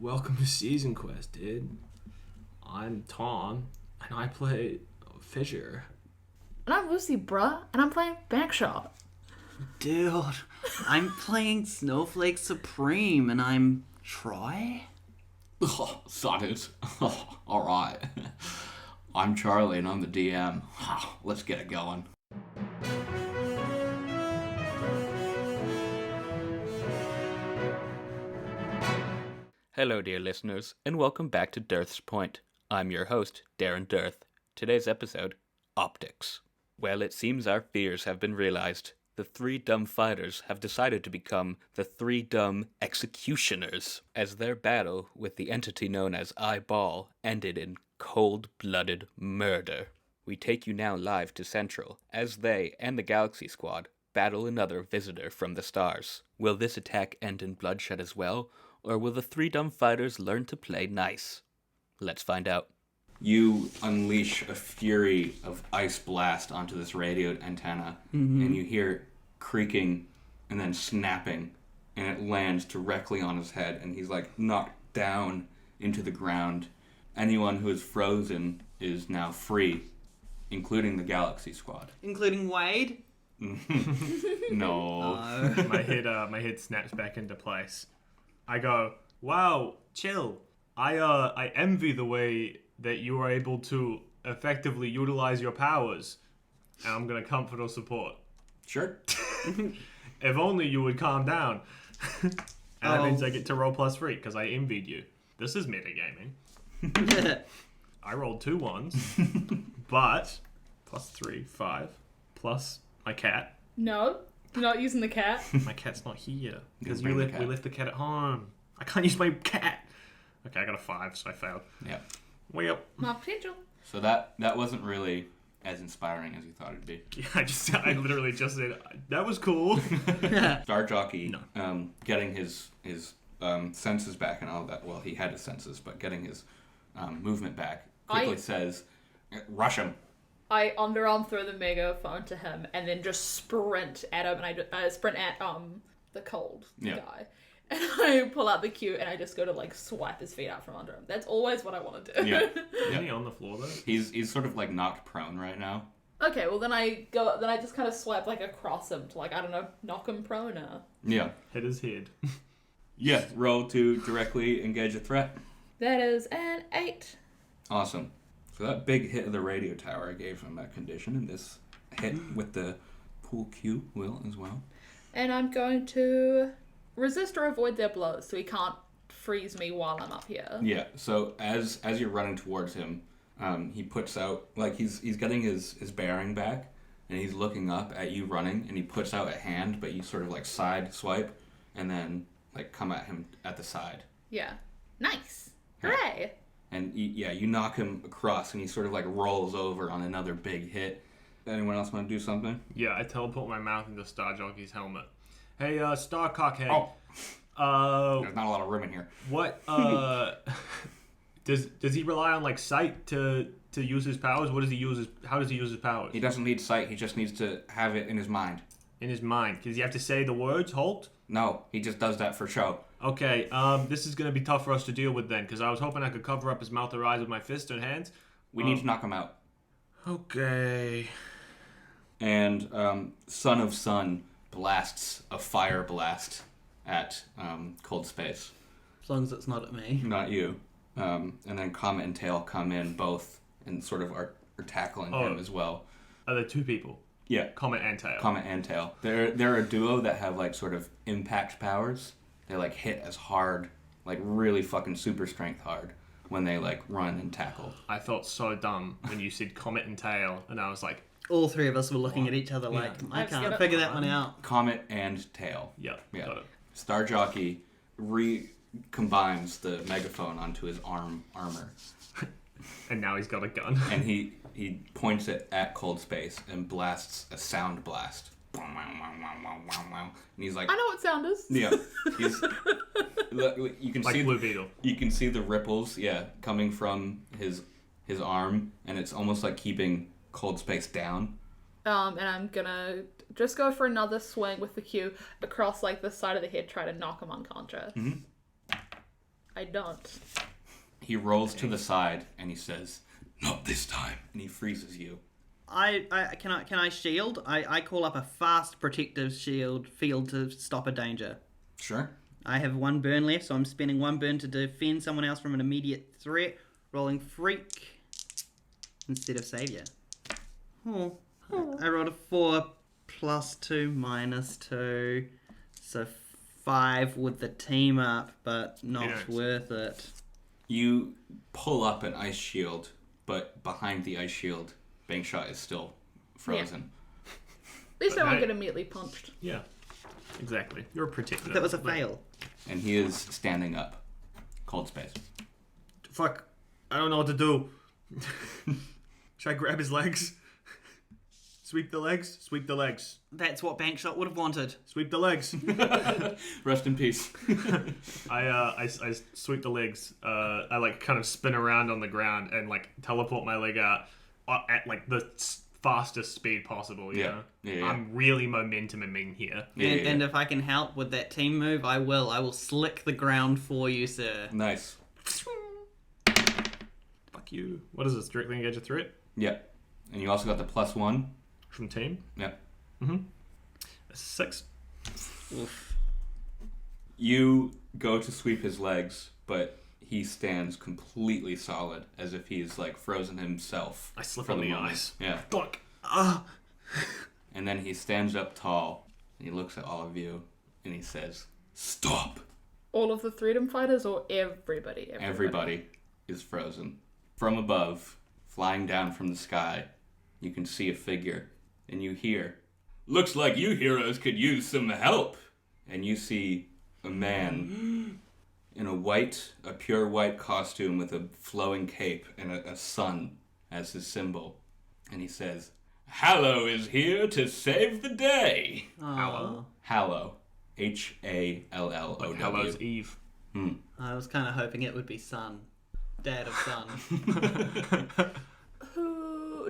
Welcome to Season Quest, dude. I'm Tom, and I play Fissure. And I'm Lucy, bruh, and I'm playing Bankshot. Dude, I'm playing Snowflake Supreme, and I'm Troy? Got it. Alright. I'm Charlie, and I'm the DM. Let's get it going. Hello, dear listeners, and welcome back to Dearth's Point. I'm your host, Darren Dearth. Today's episode, Optics. Well, it seems our fears have been realized. The three dumb fighters have decided to become the three dumb executioners, as their battle with the entity known as Eyeball ended in cold-blooded murder. We take you now live to Central, as they and the Galaxy Squad battle another visitor from the stars. Will this attack end in bloodshed as well, or will the three dumb fighters learn to play nice? Let's find out. You unleash a fury of ice blast onto this radio antenna, and you hear creaking and then snapping, and it lands directly on his head, and he's like knocked down into the ground. Anyone who is frozen is now free, including the Galaxy Squad. Including Wade? No. My head snaps back into place. I go, wow, chill. I envy the way that you are able to effectively utilize your powers. And I'm going to comfort or support. Sure. If only you would calm down. And that means I get to roll +3 because I envied you. This is metagaming. I rolled 2 ones, but +3, 5, plus my cat. No, you're not using the cat. My cat's not here because bring we the cat. left the cat at home. I can't use my cat. Okay, I got a 5, so I failed. Yeah. Way up. Not potential. So that wasn't really as inspiring as you thought it'd be. Yeah, I literally just said that was cool. Star Jockey, getting his senses back and all that. Well, he had his senses, but getting his movement back quickly says, "Rush him." I underarm throw the megaphone to him and then just sprint at him, and I sprint at the cold guy. And I pull out the cue and I just go to like swipe his feet out from under him. That's always what I want to do. Yeah. Isn't he on the floor though? He's sort of like knocked prone right now. Okay, well then I just kind of swipe like across him to like, I don't know, knock him prone or... Yeah. Hit his head. Yeah. Roll to directly engage a threat. That is an 8. Awesome. So that big hit of the radio tower I gave him that condition, and this hit with the pool cue will as well. And I'm going to resist or avoid their blows so he can't freeze me while I'm up here. Yeah. So as you're running towards him, he puts out like he's getting his bearing back, and he's looking up at you running, and he puts out a hand, but you sort of like side swipe, and then like come at him at the side. Yeah. Nice. Hooray. And you knock him across, and he sort of like rolls over on another big hit. Anyone else want to do something? Yeah, I teleport my mouth into Star Jockey's helmet. Hey, Star Cockhead. There's not a lot of room in here. What? Does he rely on like sight to use his powers? What does he use? How does he use his powers? He doesn't need sight. He just needs to have it in his mind. In his mind. Does he have to say the words? Halt. No, he just does that for show. Okay. This is gonna be tough for us to deal with then, because I was hoping I could cover up his mouth or eyes with my fist and hands. We need to knock him out. Okay. And Son of Sun blasts a fire blast at Cold Space. As long as it's not at me. Not you. And then Comet and Tail come in both and sort of are tackling him as well. Are there 2 people? Yeah. Comet and Tail. Comet and Tail. They're a duo that have like sort of impact powers. They like hit as hard, like really fucking super strength hard when they like run and tackle. I felt so dumb when you said Comet and Tail, and I was like, All 3 of us were looking at each other like, I can't figure that one out. Comet and Tail. yeah, got it. Star Jockey recombines the megaphone onto his armor. And now he's got a gun. And he points it at Cold Space and blasts a sound blast. And he's like, I know what sound is. yeah, you can Like see Blue Beetle. You can see the ripples, coming from his arm, and it's almost like keeping Cold Space down. And I'm gonna just go for another swing with the cue across like the side of the head, try to knock him unconscious. Mm-hmm. I I don't. He rolls to the side and he says, "Not this time," and he freezes you. Can I shield? I call up a fast protective shield field to stop a danger. Sure. I have 1 burn left, so I'm spending 1 burn to defend someone else from an immediate threat. Rolling freak instead of savior. Oh. I rolled a 4 plus 2 minus 2, so 5 with the team up, but not worth it. You pull up an ice shield, but behind the ice shield, Bankshot is still frozen. Yeah. At least I won't get immediately punched. Yeah, exactly. You're protected. That was a fail. And he is standing up. Cold space. Fuck. I don't know what to do. Should I grab his legs? Sweep the legs? Sweep the legs. That's what Bankshot would have wanted. Sweep the legs. Rest in peace. I sweep the legs. I like kind of spin around on the ground and like teleport my leg out at like the fastest speed possible. You know? Yeah. I'm really momentuming here. And if I can help with that team move, I will. I will slick the ground for you, sir. Nice. Fuck you. What is this? Directly engage a threat? Yep. And you also got the +1. From team? Yep. Mm-hmm. 6. Oof. You go to sweep his legs, but he stands completely solid, as if he's like frozen himself. I slip on the ice. Yeah. Fuck. And then he stands up tall, and he looks at all of you, and he says, "Stop!" All of the Threedom Fighters or everybody? Everybody is frozen. From above, flying down from the sky, you can see a figure, and you hear, "Looks like you heroes could use some help." And you see a man in a pure white costume with a flowing cape and a sun as his symbol. And he says, "Hallow is here to save the day." Hallow? Hallow. H-A-L-L-O-W. Like Hallow's Eve. I was kind of hoping it would be Sun. Dad of Sun.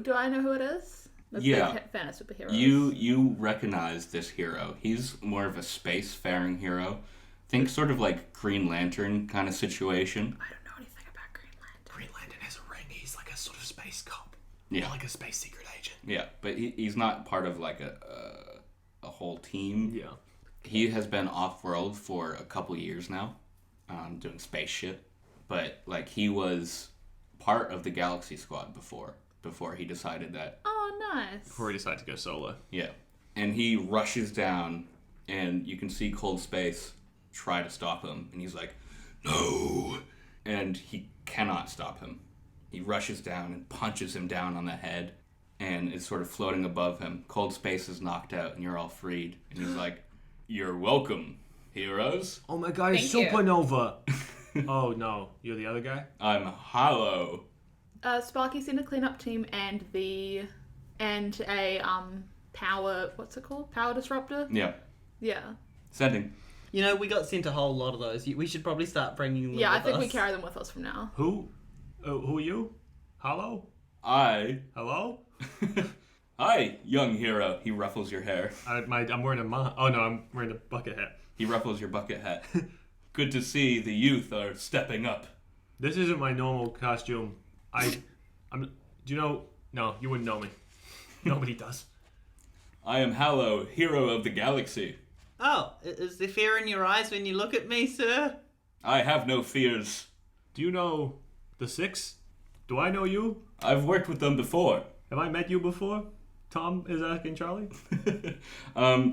Do I know who it is? That's Yeah. big fan of superheroes. You recognize this hero. He's more of a space-faring hero. Think sort of like Green Lantern kind of situation. I don't know anything about Green Lantern. Green Lantern has a ring. He's like a sort of space cop. Yeah. Or like a space secret agent. Yeah, but he's not part of like a whole team. Yeah. He has been off-world for a couple years now, doing space shit. But like he was part of the Galaxy Squad before he decided that. Oh, nice. Before he decided to go solo. Yeah. And he rushes down, and you can see Cold Space try to stop him. And he's like, "No!" And he cannot stop him. He rushes down and punches him down on the head, and is sort of floating above him. Cold Space is knocked out, and you're all freed. And he's like, "You're welcome, heroes. Oh my god, it's Thank you. Supernova! Oh no, you're the other guy? I'm Hallow." Sparky's in a cleanup team and a power, what's it called? Power disruptor? Yeah. Yeah. Sending. You know, we got sent a whole lot of those. We should probably start bringing them Yeah, I with think us. we carry them with us from now. Who? Who are you? Hello? Hello? Hi, young hero. He ruffles your hair. I'm wearing I'm wearing a bucket hat. He ruffles your bucket hat. Good to see the youth are stepping up. This isn't my normal costume. Do you know? No, you wouldn't know me. Nobody does. I am Hallow, hero of the galaxy. Oh, is there fear in your eyes when you look at me, sir? I have no fears. Do you know the Six? Do I know you? I've worked with them before. Have I met you before? Tom is asking Charlie.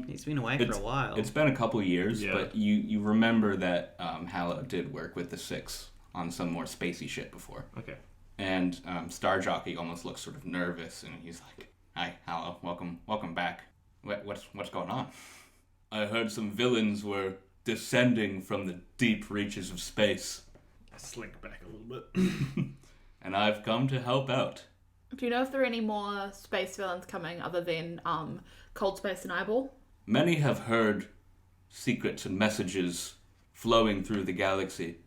He's been away for a while. It's been a couple years, Yeah. but you remember that Hallow did work with the Six on some more spacey shit before. Okay. And Star Jockey almost looks sort of nervous, and he's like, "Hi, Hallow, welcome back. What's going on?" "I heard some villains were descending from the deep reaches of space, I slink back a little bit. and I've come to help out." Do you know if there are any more space villains coming other than Cold Space and Eyeball? Many have heard secrets and messages flowing through the galaxy.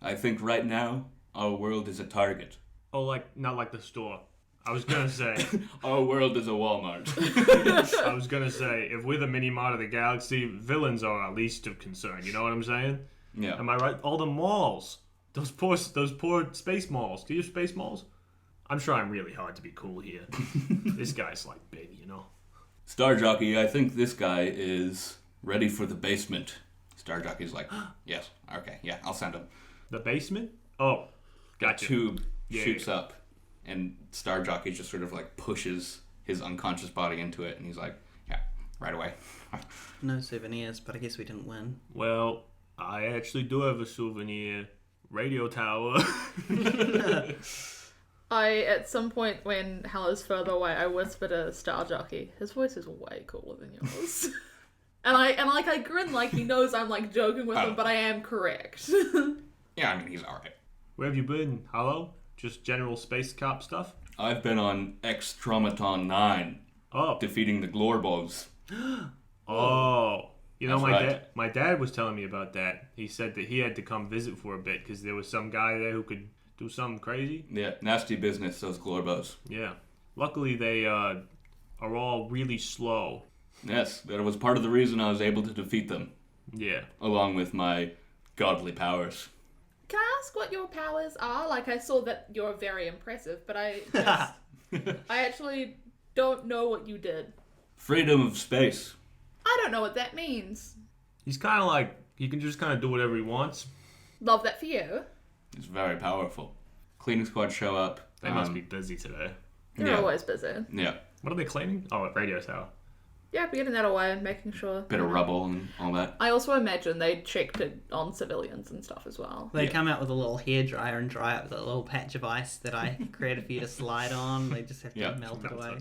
I think right now our world is a target. Oh, not like the store. I was gonna say. Our world is a Walmart. I was gonna say, if we're the mini mart of the galaxy, villains are our least of concern. You know what I'm saying? Yeah. Am I right? All the malls Those poor space malls. Do you have space malls? I'm trying really hard to be cool here. This guy's like big, you know. Star Jockey, I think this guy is ready for the basement. Star Jockey's like, yes, okay, yeah, I'll send him. The basement? Oh, gotcha. The tube shoots up, and Star Jockey just sort of like pushes his unconscious body into it, and he's like, yeah, right away. No souvenirs, but I guess we didn't win. Well, I actually do have a souvenir. Radio tower. At some point when Hallow's further away, I whisper to Star Jockey, his voice is way cooler than yours. and I grin like he knows I'm like joking with him, but I am correct. Yeah, I mean, he's alright. Where have you been, Hallow? Just general space cop stuff? I've been on Extromaton 9, defeating the Glorbos. Oh. You know, That's my dad was telling me about that. He said that he had to come visit for a bit because there was some guy there who could do something crazy. Yeah, nasty business, those Glorbos. Yeah. Luckily, they are all really slow. Yes, that was part of the reason I was able to defeat them. Yeah. Along with my godly powers. Can I ask what your powers are? Like, I saw that you're very impressive, but I actually don't know what you did. Freedom of space. I don't know what that means. He's kind of like, he can just kind of do whatever he wants. Love that for you. It's very powerful. Cleaning squad show up. They must be busy today. They're always busy. Yeah. What are they cleaning? Oh, a radio tower. Yeah, we're getting that away, making sure. Bit of rubble and all that. I also imagine they checked it on civilians and stuff as well. They come out with a little hairdryer and dry up the little patch of ice that I created for you to slide on. They just have to melt it away.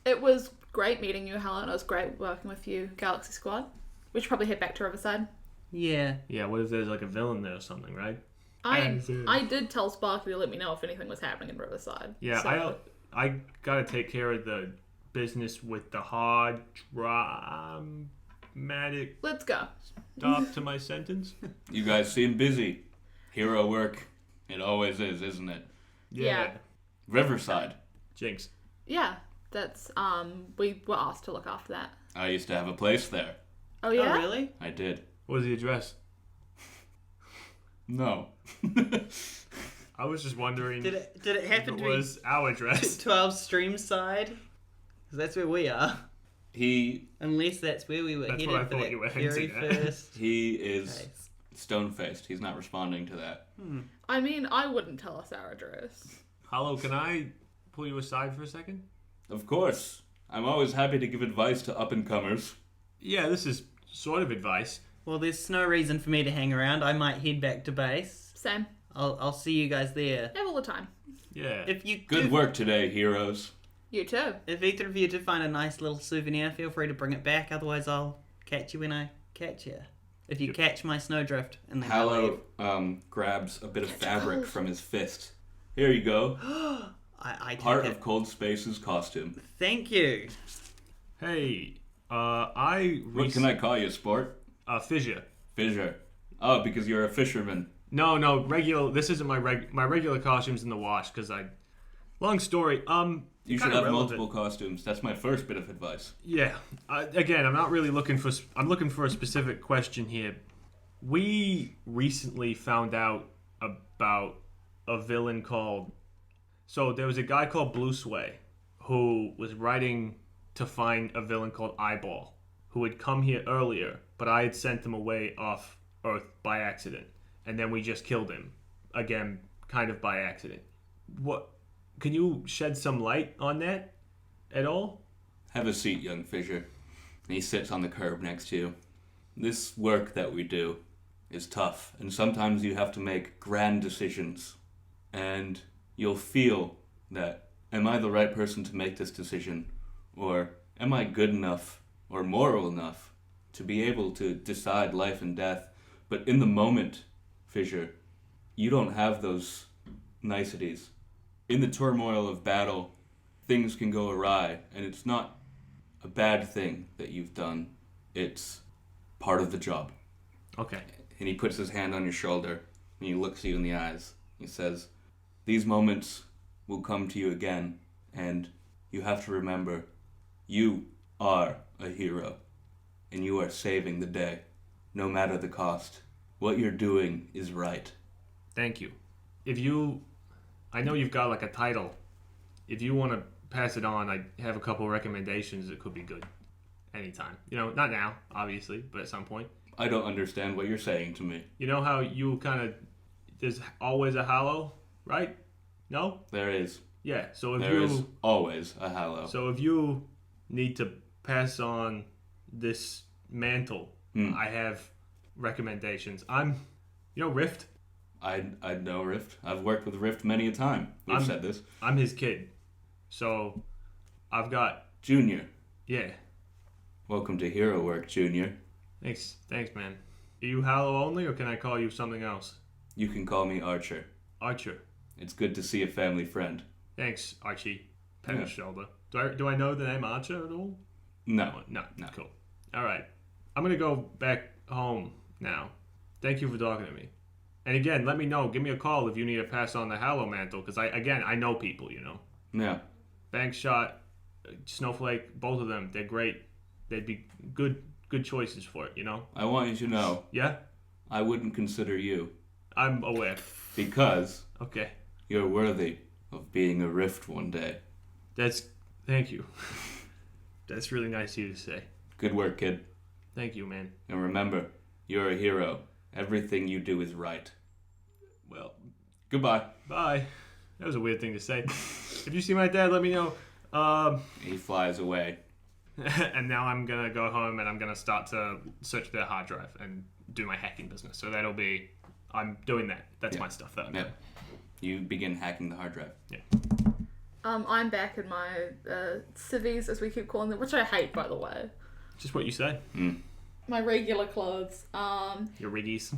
It was great meeting you, Helen. It was great working with you, Galaxy Squad. We should probably head back to Riverside. Yeah. Yeah, what if there's like a villain there or something, right? I did tell Sparky to let me know if anything was happening in Riverside. Yeah, so. I gotta take care of the business with the hard dramatic Let's go. stop to my sentence. You guys seem busy. Hero work. It always is, isn't it? Yeah. Riverside. Jinx. Yeah, that's we were asked to look after that. I used to have a place there. Oh yeah? Oh, really? I did. What was the address? No. I was just wondering Did it happen if to it was our address. 12 Stream Side? Because that's where we are. He Unless that's where we were That's headed what I for thought that you were very hinting at. first is case. stone-faced. He's not responding to that. I mean, I wouldn't tell us our address. Hollow, can I pull you aside for a second? Of course. I'm always happy to give advice to up-and-comers. Yeah, this is sort of advice. Well, there's no reason for me to hang around. I might head back to base. Sam, I'll see you guys there. have all the time. Yeah. If you Good work today, heroes. You too. If either of you do find a nice little souvenir, feel free to bring it back. Otherwise, I'll catch you when I catch you. If you catch my snowdrift, and then I leave. Hallow grabs a bit of fabric from his fist. Here you go. I take Part it. of Cold Space's costume. Thank you. Hey, What can I call you, sport? Fissure. Fissure. Oh, because you're a fisherman. No, regular. This isn't my regular costume's in the wash because I. Long story. You should kinda have relevant. multiple costumes. That's my first bit of advice. Yeah. Again, I'm not really looking for. I'm looking for a specific question here. We recently found out about a villain called. So there was a guy called Blue Sway who was writing to find a villain called Eyeball who had come here earlier, but I had sent him away off Earth by accident, and then we just killed him again, kind of by accident. What? Can you shed some light on that at all? Have a seat, young Fissure. He sits on the curb next to you. This work that we do is tough, and sometimes you have to make grand decisions. And you'll feel that, am I the right person to make this decision? Or am I good enough or moral enough to be able to decide life and death? But in the moment, Fissure, you don't have those niceties. In the turmoil of battle, things can go awry, and it's not a bad thing that you've done. It's part of the job. Okay. And he puts his hand on your shoulder, and he looks you in the eyes. He says, these moments will come to you again, and you have to remember, you are a hero, and you are saving the day, no matter the cost. What you're doing is right, Thank you. I know you've got like a title. If you want to pass it on, I have a couple recommendations that could be good. Anytime. Not now, obviously, but at some point. I don't understand what you're saying to me. You know how you there's always a Hallow, right? No? There is. Yeah, so There is always a Hallow. So if you need to pass on this mantle, I have recommendations. Rift. I know Rift. I've worked with Rift many a time. We've said this. I'm his kid. So I've got... Junior. Yeah. Welcome to Hero Work, Junior. Thanks, man. Are you Hallow only, or can I call you something else? You can call me Archer. Archer. It's good to see a family friend. Thanks, Archie. Pat on the shoulder. Do I know the name Archer at all? No. Cool. All right. I'm going to go back home now. Thank you for talking to me. And again, let me know. Give me a call if you need to pass on the Hallow mantle, because I know people, Yeah. Bankshot, Snowflake, both of them, they're great. They'd be good choices for it, I want you to know. Yeah? I wouldn't consider you. I'm aware. Because Okay. you're worthy of being a Rift one day. Thank you. That's really nice of you to say. Good work, kid. Thank you, man. And remember, you're a hero. Everything you do is right. Well, Goodbye. bye. That was a weird thing to say. If you see my dad, let me know. He flies away. And now I'm going to go home and I'm going to start to search their hard drive and do my hacking business. So I'm doing that. That's my stuff that I'm doing. You begin hacking the hard drive. Yeah. I'm back in my civvies, as we keep calling them, which I hate, by the way. Just what you say. My regular clothes. Your riggies.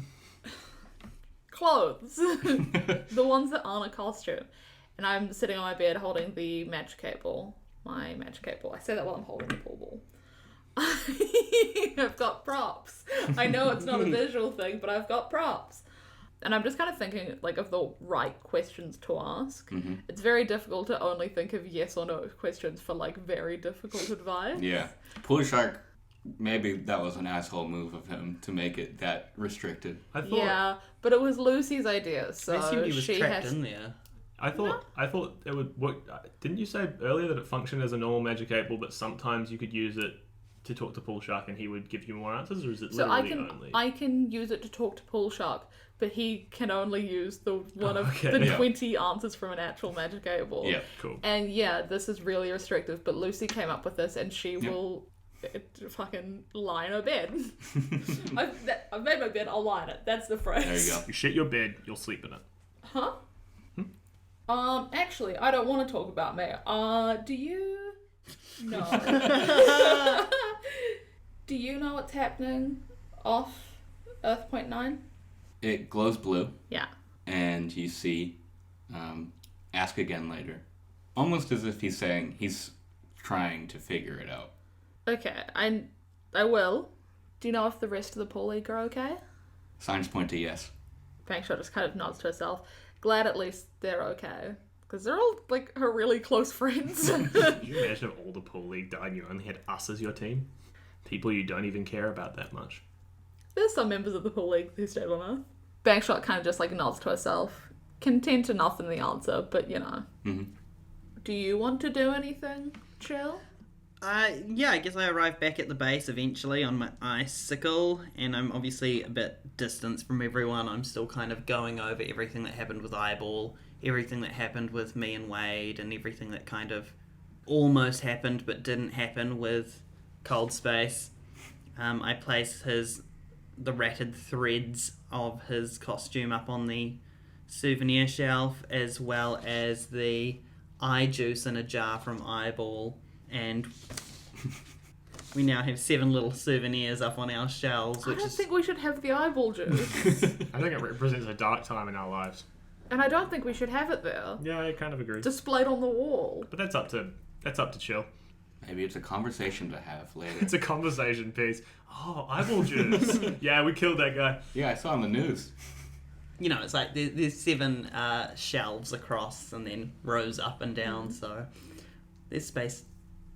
Clothes. The ones that aren't a costume. And I'm sitting on my bed holding the match cable. My match cable. I say that while I'm holding the pool ball. I've got props. I know it's not a visual thing, but I've got props. And I'm just kind of thinking of the right questions to ask. Mm-hmm. It's very difficult to only think of yes or no questions for very difficult advice. Yeah. Pool Shark, maybe that was an asshole move of him to make it that restricted. I thought. Yeah, but it was Lucy's idea, so I assumed he was she trapped has... in there. I thought it would work. Didn't you say earlier that it functioned as a normal magic 8-ball, but sometimes you could use it to talk to Pool Shark and he would give you more answers, or is it literally only? I can use it to talk to Pool Shark, but he can only use the 20 answers from an actual magic 8-ball. Yeah, cool. And this is really restrictive, but Lucy came up with this and she will fucking lie in her bed. I've made my bed, I'll lie in it. That's the phrase. There you go. You shit your bed, you'll sleep in it. Huh? Actually, I don't want to talk about me. Do you know? Do you know what's happening off Earth Point 9? It glows blue. Yeah. And you see, ask again later. Almost as if he's saying he's trying to figure it out. Okay, I will. Do you know if the rest of the pool league are okay? Signs point to yes. Bankshot just kind of nods to herself. Glad at least they're okay. Because they're all, her really close friends. Could you imagine if all the pool league died and you only had us as your team? People you don't even care about that much. There's some members of the pool league who stayed on Earth. Bankshot kind of just, nods to herself. Content enough in the answer, but, Mm-hmm. Do you want to do anything, Chill? Yeah, I guess I arrived back at the base eventually on my icicle, and I'm obviously a bit distanced from everyone. I'm still kind of going over everything that happened with Eyeball, everything that happened with me and Wade, and everything that kind of almost happened but didn't happen with Cold Space. I place the ratted threads of his costume up on the souvenir shelf, as well as the eye juice in a jar from Eyeball. And we now have 7 little souvenirs up on our shelves. I don't think we should have the eyeball juice. I think it represents a dark time in our lives. And I don't think we should have it there. Yeah, I kind of agree. Displayed on the wall. But that's up to Chill. Maybe it's a conversation to have later. It's a conversation piece. Oh, eyeball juice. Yeah, we killed that guy. Yeah, I saw on the news. It's like there's 7 shelves across and then rows up and down, so there's space.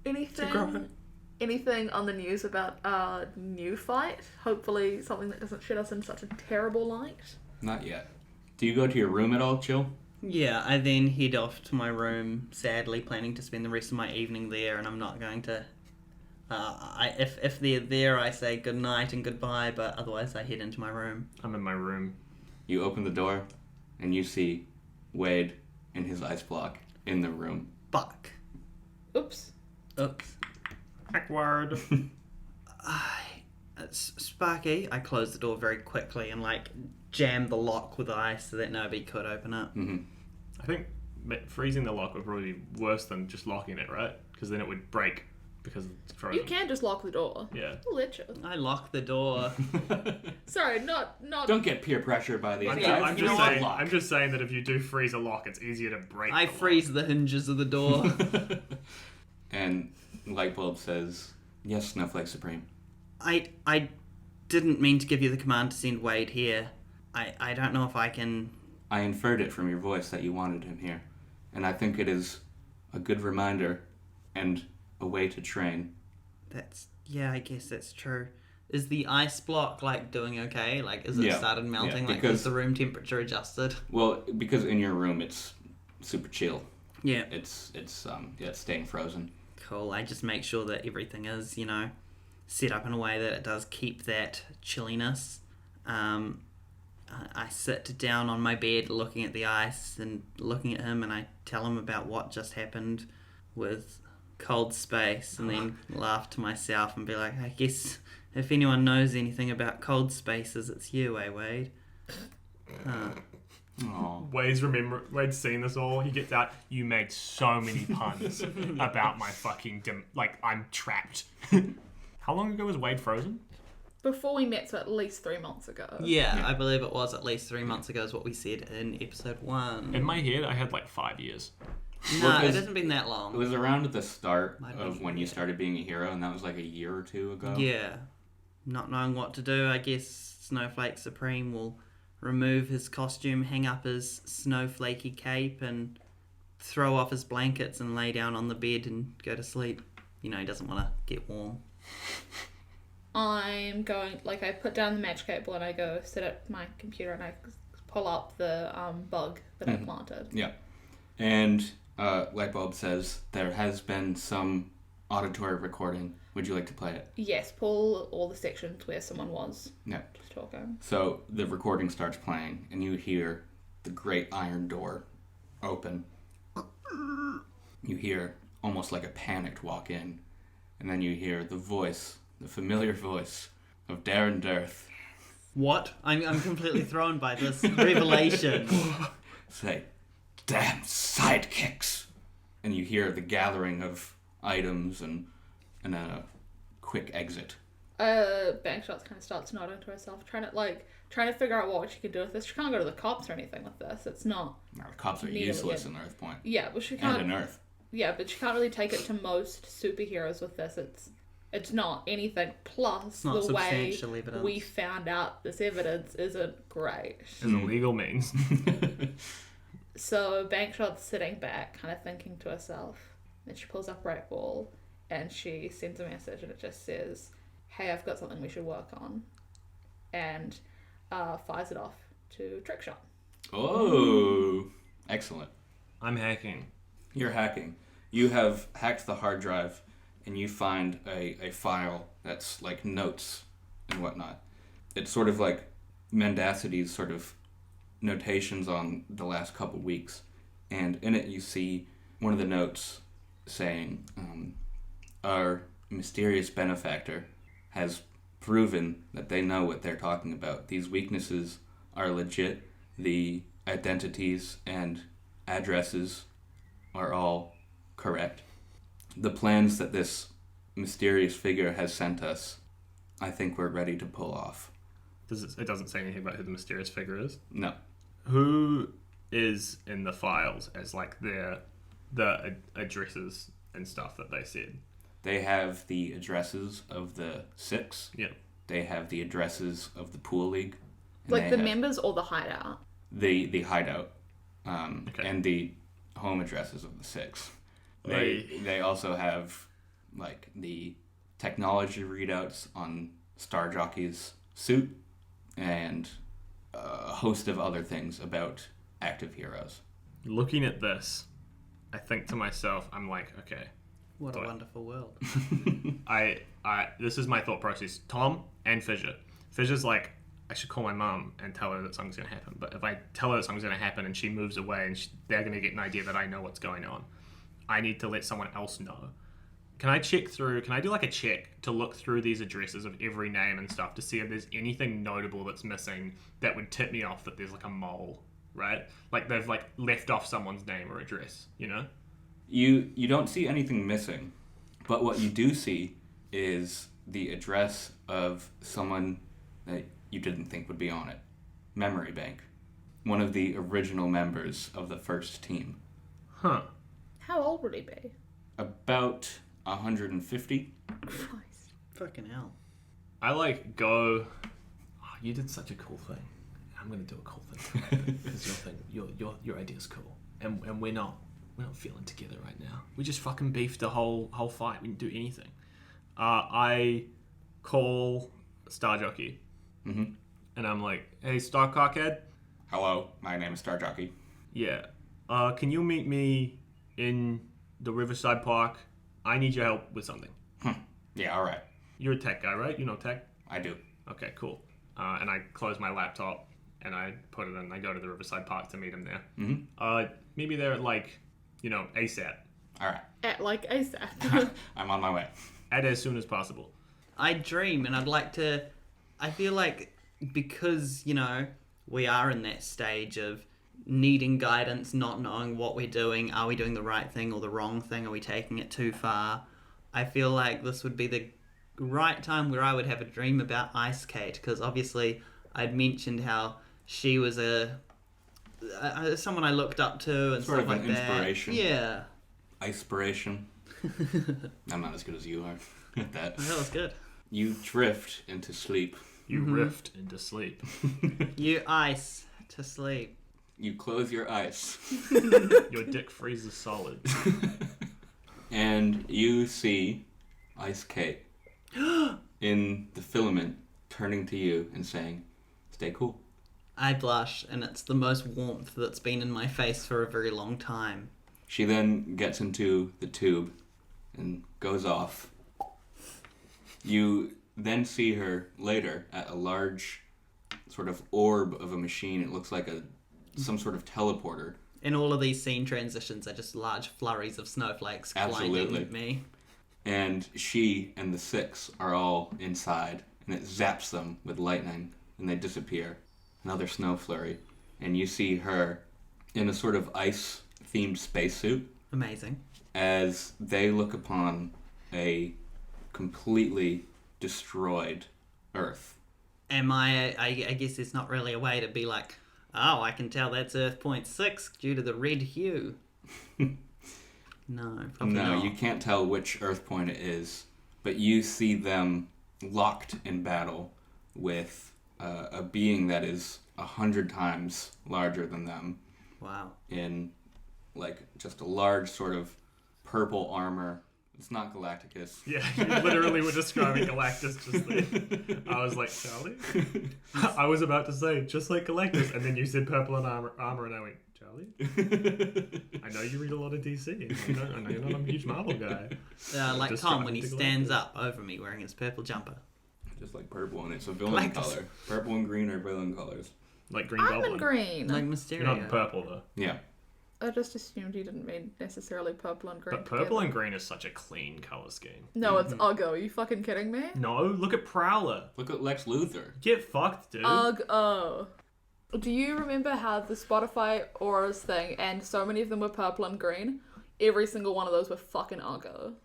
Anything on the news about new fight? Hopefully something that doesn't shit us in such a terrible light. Not yet. Do you go to your room at all, Chill? Yeah, I then head off to my room, sadly planning to spend the rest of my evening there, and I'm not going to... if they're there, I say good night and goodbye, but otherwise I head into my room. I'm in my room. You open the door, and you see Wade in his ice block in the room. Fuck. Oops. Backward. Sparky, I closed the door very quickly and, jammed the lock with ice so that nobody could open it. Mm-hmm. I think freezing the lock would probably be worse than just locking it, right? Because then it would break because it's frozen. You can just lock the door. Yeah. I'll let you. I locked the door. Sorry, not. Don't get peer pressure by these I'm, guys. I'm just saying that if you do freeze a lock, it's easier to break. I freeze the hinges of the door. And Lightbulb says, "Yes, Snowflake Supreme." I didn't mean to give you the command to send Wade here. I don't know if I can... I inferred it from your voice that you wanted him here, and I think it is a good reminder and a way to train. Yeah, I guess that's true. Is the ice block, doing okay? Is it started melting? Is the room temperature adjusted? Well, because in your room it's super chill. Yeah. It's staying frozen. Cool. I just make sure that everything is, set up in a way that it does keep that chilliness. I sit down on my bed looking at the ice and looking at him, and I tell him about what just happened with cold space, and then laugh to myself and be like, I guess if anyone knows anything about cold spaces, it's you, Wade? Wade's seen this all. He gets out. You made so many puns about my fucking I'm trapped. How long ago was Wade frozen? Before we met, so at least 3 months ago. Yeah, I believe it was at least 3 months ago is what we said in episode 1. In my head, I had 5 years. No, it hasn't been that long. It was around the start of when you started being a hero, and that was a year or two ago. Yeah. Not knowing what to do, I guess Snowflake Supreme will remove his costume, hang up his snowflakey cape, and throw off his blankets and lay down on the bed and go to sleep. He doesn't want to get warm. I'm going, I put down the match cable and I go sit at my computer and I pull up the bug that I planted. Yeah. And Lightbulb says, there has been some auditory recording. Would you like to play it? Yes, pull all the sections where someone was Yeah. just talking. So the recording starts playing, and you hear the great iron door open. You hear almost like a panicked walk in, and then you hear the familiar voice of Darren Dearth. What? I'm completely thrown by this revelation. Say, damn sidekicks! And you hear the gathering of items and a quick exit. Bankshot kind of starts nodding to herself, trying to figure out what she could do with this. She can't go to the cops or anything with this. It's not. No, the cops are useless in Earth Point. Yeah, but she can't. And in Earth. Yeah, but she can't really take it to most superheroes with this. It's not anything. Plus, not the way substantial evidence. we found out this evidence isn't great. Is a legal means. So Bankshot's sitting back, kind of thinking to herself. Then she pulls up Bright Ball and she sends a message, and it just says, "Hey, I've got something we should work on," and fires it off to Trickshot. Oh, excellent. I'm hacking. You're hacking. You have hacked the hard drive, and you find a file that's notes and whatnot. It's sort of like Mendacity's sort of notations on the last couple weeks, and in it you see one of the notes saying, our mysterious benefactor has proven that they know what they're talking about. These weaknesses are legit. The identities and addresses are all correct. The plans that this mysterious figure has sent us, I think we're ready to pull off. It doesn't say anything about who the mysterious figure is? No. Who is in the files as the addresses and stuff that they said? They have the addresses of the Six. Yeah. They have the addresses of the Pool League. The members or the hideout? The hideout. Okay. And the home addresses of the Six. They also have the technology readouts on Star Jockey's suit, and a host of other things about active heroes. Looking at this, I think to myself, I'm like, okay, What a wonderful world. this is my thought process. Tom and Fissure. Fissure's like, I should call my mum and tell her that something's going to happen. But if I tell her that something's going to happen and she moves away and they're going to get an idea that I know what's going on, I need to let someone else know. Can I do like a check to look through these addresses of every name and stuff to see if there's anything notable that's missing that would tip me off that there's like a mole, right? Like they've like left off someone's name or address, you know? You don't see anything missing, but what you do see is the address of someone that you didn't think would be on it. Memory Bank. One of the original members of the first team. Huh. How old would he be? About 150. Christ. Fucking hell. I like go, oh, you did such a cool thing. I'm going to do a cool thing. Because your idea's cool. And we're not feeling together right now. We just fucking beefed the whole fight. We didn't do anything. I call Star Jockey. Mm-hmm. And I'm like, hey, Star Cockhead? Hello, my name is Star Jockey. Yeah. Can you meet me in the Riverside Park? I need your help with something. Yeah, alright. You're a tech guy, right? You know tech? I do. Okay, cool. And I close my laptop and I put it in. I go to the Riverside Park to meet him there. Mm-hmm. Maybe they're at like, ASAP. Alright. At like ASAP. I'm on my way. At as soon as possible. I dream, and I'd like to... I feel like because, we are in that stage of needing guidance, not knowing what we're doing, are we doing the right thing or the wrong thing, are we taking it too far? I feel like this would be the right time where I would have a dream about Ice Kate, because obviously I'd mentioned how she was someone I looked up to and Sort stuff of like an that. inspiration. Yeah. Icepiration. I'm not as good as you are at that. That was good. You drift into sleep. You rift into sleep. You ice to sleep. You close your eyes. Your dick freezes solid. And you see Ice Kate in the filament turning to you and saying, stay cool. I blush, and it's the most warmth that's been in my face for a very long time. She then gets into the tube and goes off. You then see her later at a large sort of orb of a machine. It looks like some sort of teleporter. And all of these scene transitions are just large flurries of snowflakes Absolutely. blinding me. And she and the six are all inside, and it zaps them with lightning, and they disappear. Another snow flurry. And you see her in a sort of ice-themed spacesuit. Amazing. As they look upon a completely destroyed Earth. Am I guess it's not really a way to be like, oh, I can tell that's Earth Point 6 due to the red hue. No, probably No, not. you can't tell which Earth point it is, but you see them locked in battle with a being that is 100 times larger than them. Wow. In like just a large sort of purple armor. It's not Galacticus. Yeah, you literally were describing Galactus just then. I was like, Charlie? I was about to say, just like Galactus, and then you said purple and armor, and I went, Charlie? I know you read a lot of DC. I know you're not a huge Marvel guy. Like Just Tom when he trying to stands Galactus. up over me wearing his purple jumper. Just like purple, and it's a villain Galactus. color. Purple and green are villain colors. Like Green I'm Goblin. in green. Like You're Mysterio. not purple, though. Yeah. I just assumed you didn't mean necessarily purple and green. But purple together. and green is such a clean color scheme. No, it's Uggo. Are you fucking kidding me? No, look at Prowler. Look at Lex Luthor. Get fucked, dude. Uggo. Do you remember how the Spotify auras thing, and so many of them were purple and green? Every single one of those were fucking Uggo.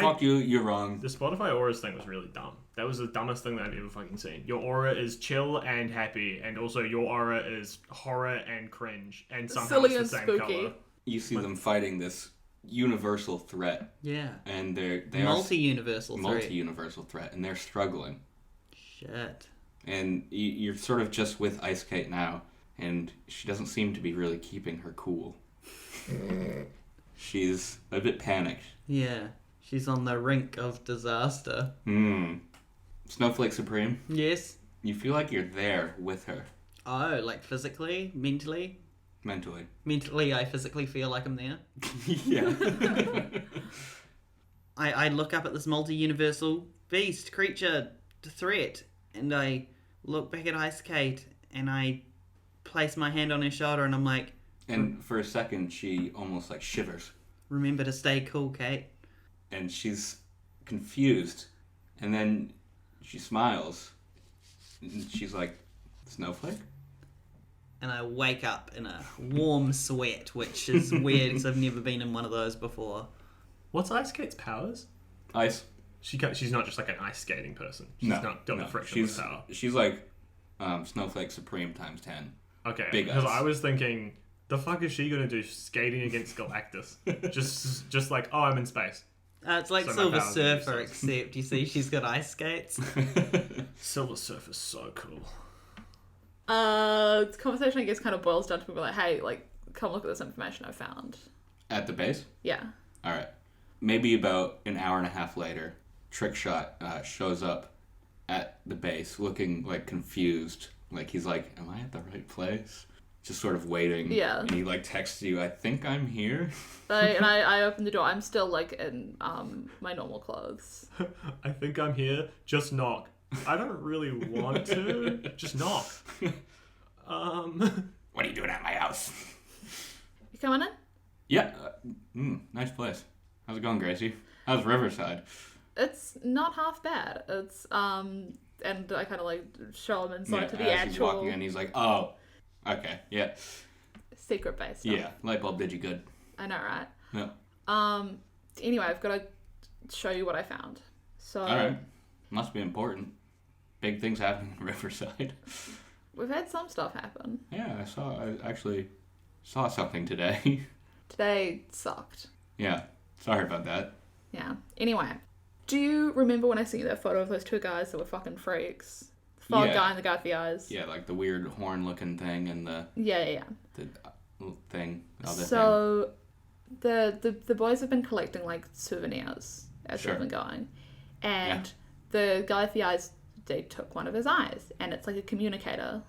Fuck you, you're wrong. The Spotify auras thing was really dumb. That was the dumbest thing that I've ever fucking seen. Your aura is chill and happy, and also your aura is horror and cringe, and somehow Silly it's the and same spooky. color. You see them fighting this universal threat, Yeah. and they Multi-universal are threat. multi-universal threat, and they're struggling. Shit. And you're sort of just with Ice Kate now, and she doesn't seem to be really keeping her cool. She's a bit panicked. Yeah. She's on the rink of disaster. Snowflake Supreme, Yes. you feel like you're there with her. Oh, like physically, mentally? Mentally. Mentally, I physically feel like I'm there. Yeah. I look up at this multi-universal beast, creature, threat, and I look back at Ice Kate, and I place my hand on her shoulder, and I'm like... And for a second, she almost like shivers. Remember to stay cool, Kate. And she's confused. And then she smiles. And she's like, Snowflake? And I wake up in a warm sweat, which is weird because I've never been in one of those before. What's Ice Skate's powers? Ice. She's not just like an ice skating person. She's not got the frictionless power. She's like Snowflake Supreme times 10. Okay, Big because ice. I was thinking, the fuck is she gonna do skating against Galactus? just like, oh, I'm in space. It's like So my Silver powers are Surfer, useless. except you see she's got ice skates. Silver Surfer's so cool. The conversation, I guess, kind of boils down to people like, hey, like, come look at this information I found. At the base? Yeah. All right. Maybe about an hour and a half later, Trickshot shows up at the base looking like confused. Like he's like, am I at the right place? Just sort of waiting. Yeah. And he like texts you, I think I'm here. I open the door. I'm still, like, in my normal clothes. I think I'm here. Just knock. I don't really want to. Just knock. What are you doing at my house? You coming in? Yeah. Nice place. How's it going, Gracie? How's Riverside? It's not half bad. It's, and I kind of, like, show him inside to the as he's actual walking in, he's like, oh, okay, yeah. secret base stuff. Yeah, light bulb did you good. I know, right? Yeah. Anyway, I've got to show you what I found. So... All right. Must be important. Big things happening in Riverside. We've had some stuff happen. Yeah, I actually saw something today. Today sucked. Yeah, sorry about that. Yeah. Anyway, do you remember when I sent you that photo of those two guys that were fucking freaks? The fog Yeah. guy and the guy with the eyes. Yeah, like the weird horn-looking thing and the Yeah. the thing, the other thing. So the boys have been collecting like souvenirs as Sure. they've been going, and the guy with the eyes, they took one of his eyes, and it's like a communicator.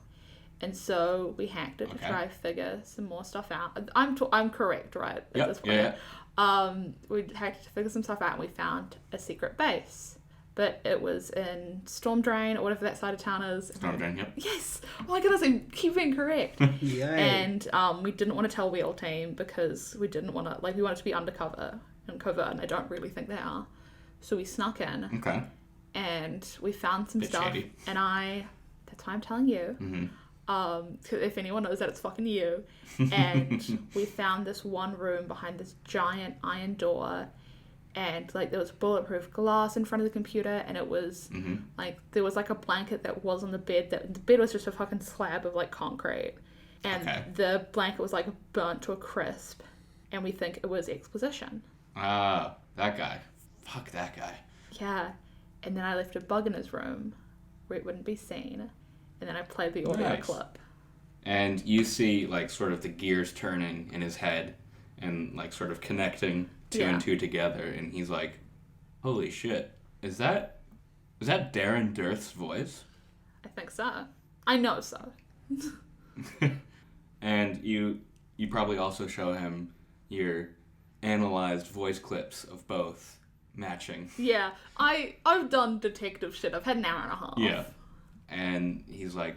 And so we hacked it to try and figure some more stuff out. I'm correct, right? At Yep, this point. yeah. We hacked to figure some stuff out, and we found a secret base. But it was in Storm Drain, or whatever that side of town is. Storm Drain, yep. Yes! Oh my goodness, I keep being correct. Yay. And we didn't want to tell Wheel Team because we didn't want to, like, we wanted to be undercover and covert, and I don't really think they are. So we snuck in. Okay. And we found some Bit stuff. shady. And that's why I'm telling you. Mm-hmm. 'Cause if anyone knows that, it's fucking you. And we found this one room behind this giant iron door, and like there was bulletproof glass in front of the computer, and it was like there was like a blanket that was on the bed. That the bed was just a fucking slab of like concrete, and the blanket was like burnt to a crisp, and we think it was exposition. Ah, that guy. Fuck that guy. Yeah, and then I left a bug in his room where it wouldn't be seen. And then I played the audio clip. And you see, like, sort of the gears turning in his head and, like, sort of connecting two and two together. And he's like, holy shit. Is that Darren Durth's voice? I think so. I know so. And you probably also show him your analyzed voice clips of both matching. Yeah. I've done detective shit. I've had an hour and a half. Yeah. And he's like,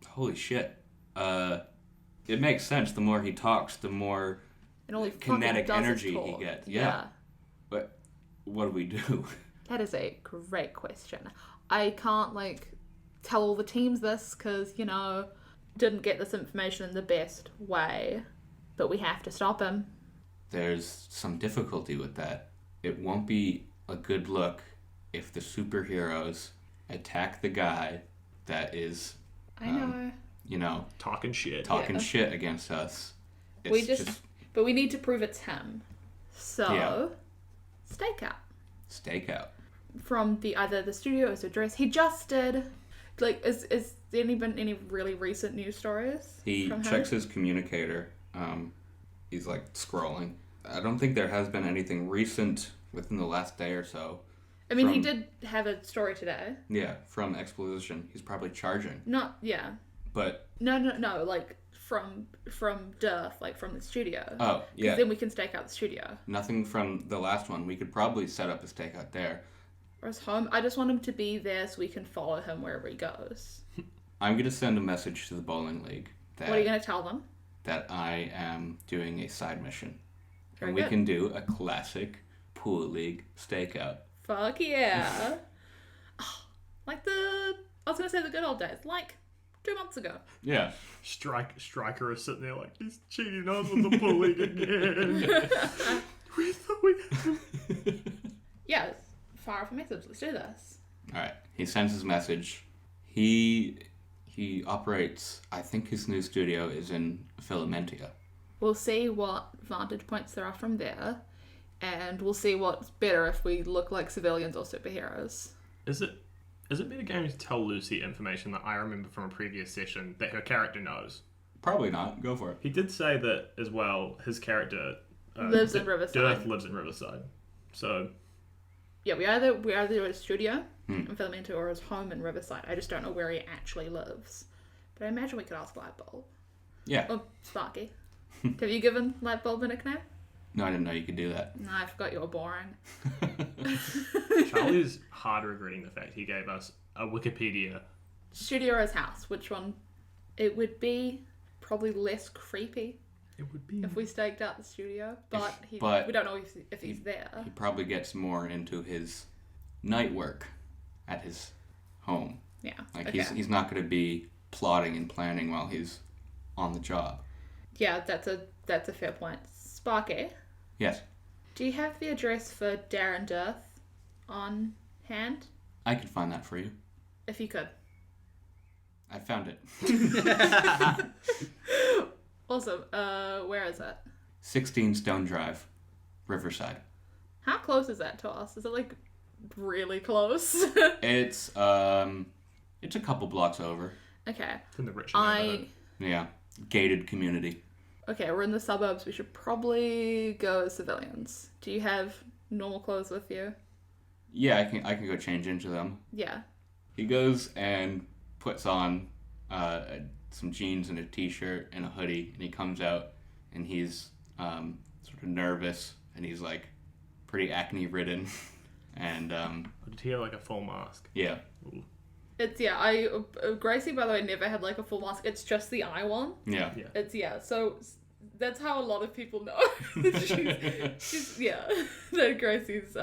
holy shit. It makes sense. The more he talks, the more kinetic energy he gets. Yeah. But what do we do? That is a great question. I can't, like, tell all the teams this because, didn't get this information in the best way. But we have to stop him. There's some difficulty with that. It won't be a good look if the superheroes attack the guy that is, I know. Talking shit. Shit against us. But we need to prove it's him. So, stakeout. Stakeout. From either the studio or his address. He just did. Like, is there been any really recent news stories? He from him? checks his communicator. He's like scrolling. I don't think there has been anything recent within the last day or so. I mean, he did have a story today. Yeah, from Exposition. He's probably charging. Not, yeah. but No, like from Dearth, like from the studio. oh yeah, Then we can stake out the studio. nothing from the last one. We could probably set up a stakeout there. Or his home. I just want him to be there so we can follow him wherever he goes. I'm gonna send a message to the bowling league that What are you going to tell them? that I am doing a side mission, Very and we good. can do a classic pool league stakeout. Fuck yeah. Like I was going to say the good old days. Like 2 months ago. Yeah. Striker is sitting there like, he's cheating us with the bully again. We thought we had him. Yeah, fire off a message. Let's do this. All right. He sends his message. He operates. I think his new studio is in Filamentia. We'll see what vantage points there are from there. And we'll see what's better if we look like civilians or superheroes. Is it metagaming to tell Lucy information that I remember from a previous session that her character knows? Probably not. Go for it. He did say that as well. His character Lives in Riverside. Dearth lives in Riverside. So Yeah, we either at his studio in Filamentia or his home in Riverside. I just don't know where he actually lives. But I imagine we could ask Lightbulb. Yeah. Or Sparky. Have you given Lightbulb a nickname? No, I didn't know you could do that. No, I forgot you were boring. Charlie's hard regretting the fact he gave us a Wikipedia. Studio or his house? Which one? It would be probably less creepy It would be. if we staked out the studio. But, But we don't know if he's there. He probably gets more into his night work at his home. Yeah. Like okay. he's not going to be plotting and planning while he's on the job. Yeah, that's a fair point. Sparky, Yes, do you have the address for Darren Dearth on hand? I could find that for you. If you could. I found it. Awesome. Where is it? 16 Stone Drive, Riverside. How close is that to us? Is it like really close? It's a couple blocks over. Okay. It's in the rich neighborhood. Yeah, gated community. Okay, we're in the suburbs. We should probably go as civilians. Do you have normal clothes with you? Yeah, I can go change into them. Yeah. He goes and puts on some jeans and a t-shirt and a hoodie, and he comes out and he's sort of nervous and he's like pretty acne ridden and Did he have like a full mask? yeah. Ooh. It's, Gracie, by the way, never had like a full mask. It's just the eye one. Yeah. Yeah. It's, so that's how a lot of people know. she's that Gracie's,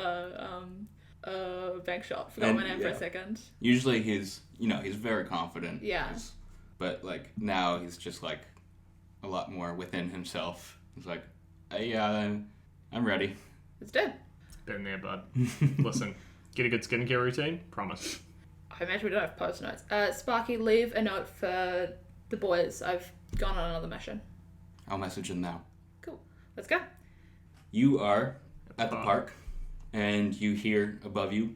Bankshot. Forgot my name for a second. Usually he's very confident. Yeah. But like now he's just like a lot more within himself. He's like, hey, I'm ready. It's dead. Been there, bud. Listen, get a good skincare routine. Promise. I imagine we don't have post notes. Sparky, leave a note for the boys. I've gone on another mission. I'll message him now. Cool. Let's go. You are at the park, and you hear above you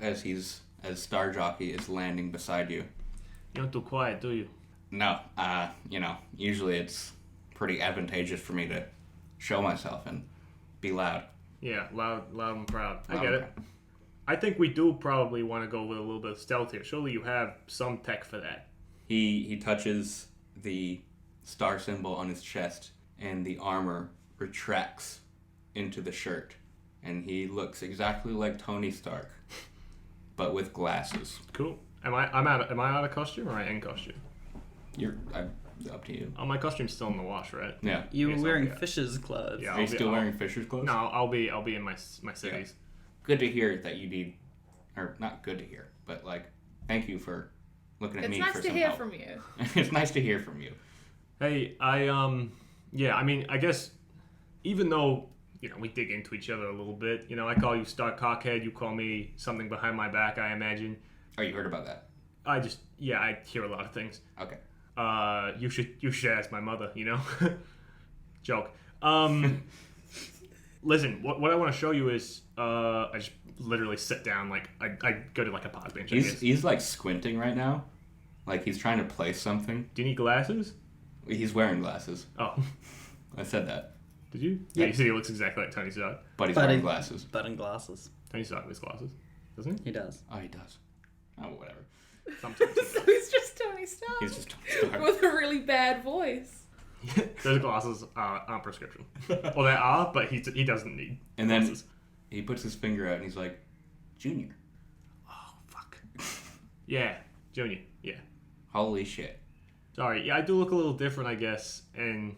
as Star Jockey is landing beside you. You don't do quiet, do you? No, usually it's pretty advantageous for me to show myself and be loud. Yeah, loud and proud. I Loud get and it. I think we do probably want to go with a little bit of stealth here. Surely you have some tech for that. He touches the star symbol on his chest, and the armor retracts into the shirt, and he looks exactly like Tony Stark, but with glasses. Cool. Am I out of costume or am I in costume? Up to you. Oh, my costume's still in the wash, right? Yeah. You were Yes, I'll wearing be it. Fisher's clothes. Yeah. Are you still wearing Fisher's clothes? No, I'll be in my cities. Good to hear that you need, or not good to hear, but like, thank you for looking at It's me nice for to some hear help. from you. It's nice to hear from you. Hey, I guess even though we dig into each other a little bit, I call you Stark Cockhead, you call me something behind my back, I imagine. Oh, you heard about that? I hear a lot of things. Okay. You should ask my mother, Joke. Listen, what I want to show you is, I just literally sit down, like, I go to, like, a park bench, I guess. He's like squinting right now. Like he's trying to place something. Do you need glasses? He's wearing glasses. Oh, I said that. did you? Yeah. Yeah, you said he looks exactly like Tony Stark. But he's But wearing he- glasses. Button glasses. Tony Stark wears glasses, doesn't he? He does. Oh, he does. Oh, whatever. Sometimes he So does. he's just Tony Stark. He's just Tony Stark. With a really bad voice. Those glasses aren't prescription. Well, they are, but he doesn't need And then glasses. he puts his finger out and he's like, Junior. Oh, fuck. Yeah, Junior. Yeah. Holy shit. Sorry. Yeah, I do look a little different, I guess. And